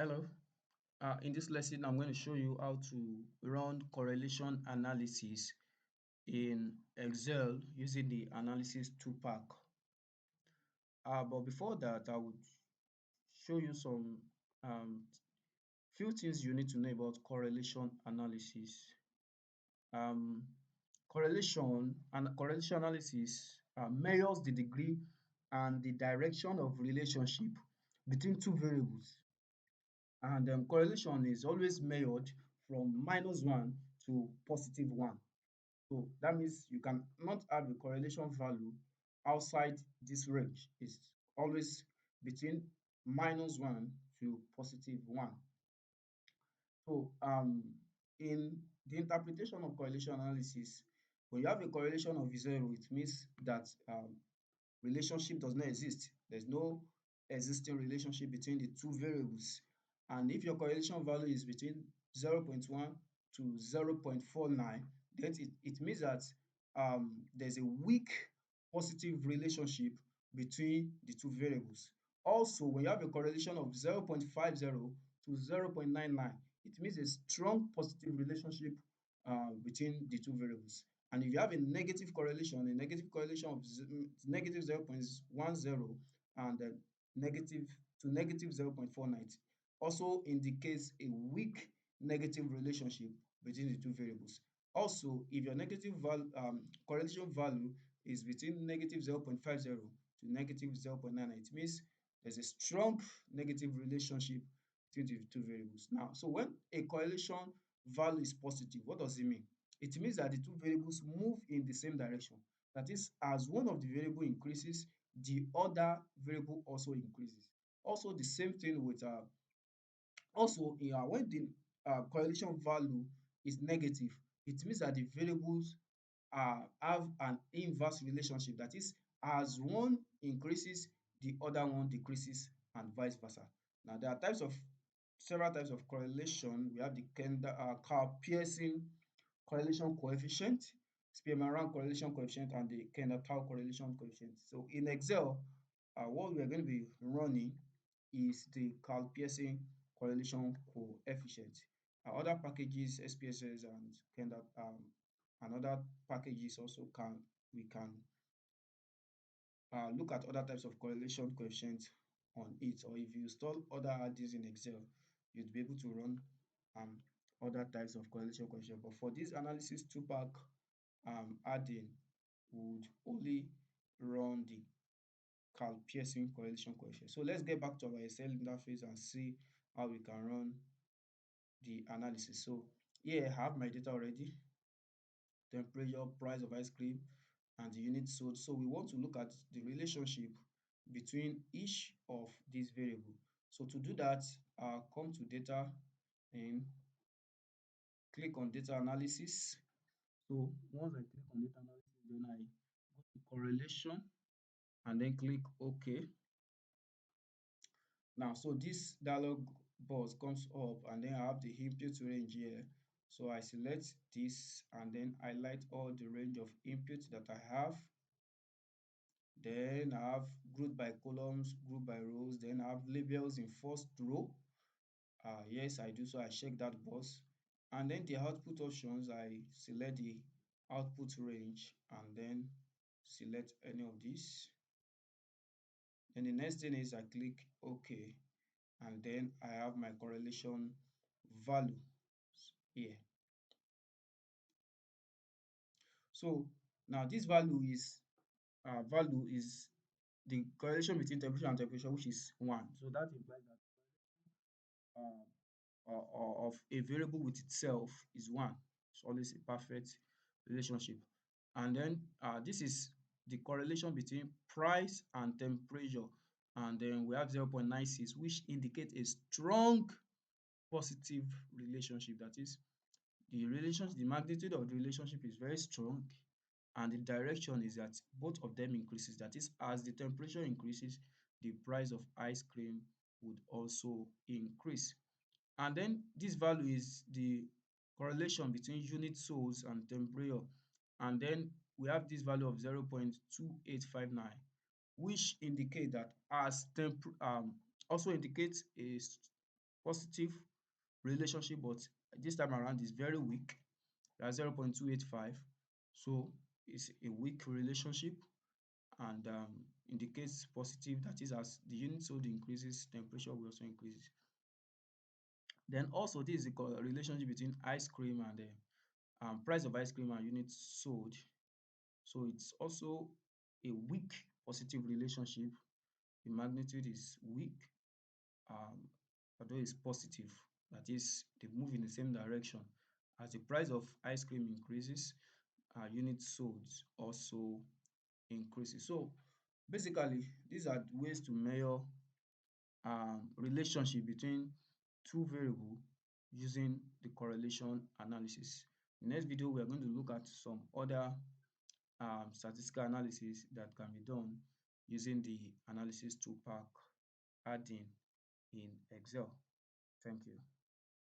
Hello. In this lesson, I'm going to show you how to run correlation analysis in Excel using the analysis two pack. But before that, I would show you some um, few things you need to know about correlation analysis. Um, correlation analysis measures the degree and the direction of relationship between two variables. And correlation is always measured from -1 to +1. So that means you can not have a correlation value outside this range. It's always between -1 to +1. So in the interpretation of correlation analysis, when you have a correlation of 0, it means that relationship does not exist. There's no existing relationship between the two variables. And if your correlation value is between 0.1 to 0.49, then it means that there's a weak positive relationship between the two variables. Also, when you have a correlation of 0.50 to 0.99, it means a strong positive relationship between the two variables. And if you have a negative correlation of negative 0.10 and negative to negative 0.49 also indicates a weak negative relationship between the two variables. Also, if your correlation value is between negative 0.50 to negative 0.99, it means there's a strong negative relationship between the two variables. Now, so when a correlation value is positive, what does it mean? It means that the two variables move in the same direction. That is, as one of the variable increases, the other variable also increases. Also, the same thing with when the correlation value is negative, it means that the variables have an inverse relationship. That is, as one increases, the other one decreases, and vice versa. Now, there are several types of correlation. We have the Pearson correlation coefficient, Spearman-Rank correlation coefficient, and the Kendall-Tau correlation coefficient. So in Excel, what we are going to be running is the Carl Pearson correlation coefficient. Other packages, SPSS and Kendall, and other packages also we can look at other types of correlation coefficients on it. Or if you install other RDs in Excel, you'd be able to run um, other types of correlation coefficient. But for this analysis two pack add-in, would only run the Carl Pearson correlation coefficient. So let's get back to our Excel interface and see how we can run the analysis. So here I have my data already, temperature, price of ice cream, and the unit sold. So we want to look at the relationship between each of these variables. So to do that, come to data and click on data analysis. So once I click on data analysis, then I go to correlation and then click OK. Now, so this dialog box comes up and then I have the input range here. So I select this and then highlight all the range of inputs that I have. Then I have group by columns, group by rows. Then I have labels in first row. Yes, I do. So I check that box. And then the output options, I select the output range and then select any of these. Then the next thing is I click OK. And then I have my correlation value here. So now this value is the correlation between temperature and temperature, which is 1. So that implies that of a variable with itself is 1. It's always a perfect relationship. And then this is the correlation between price and temperature. And then we have 0.96, which indicates a strong positive relationship. That is, the magnitude of the relationship is very strong, and the direction is that both of them increases. That is, as the temperature increases, the price of ice cream would also increase. And then this value is the correlation between unit soles and temperature. And then we have this value of 0.2859, which indicate that also indicates positive relationship, but this time around is very weak. That's 0.285. So it's a weak relationship and indicates positive. That is, as the unit sold increases, temperature will also increase. Then also this is the relationship between ice cream and the price of ice cream and units sold. So it's also a weak positive relationship. The magnitude is weak, um, although it's positive. That is, they move in the same direction. As the price of ice cream increases, units sold also increases. So basically, these are ways to measure relationship between two variables using the correlation analysis. In the next video, we are going to look at some other statistical analysis that can be done using the analysis toolpack add-in in Excel. Thank you.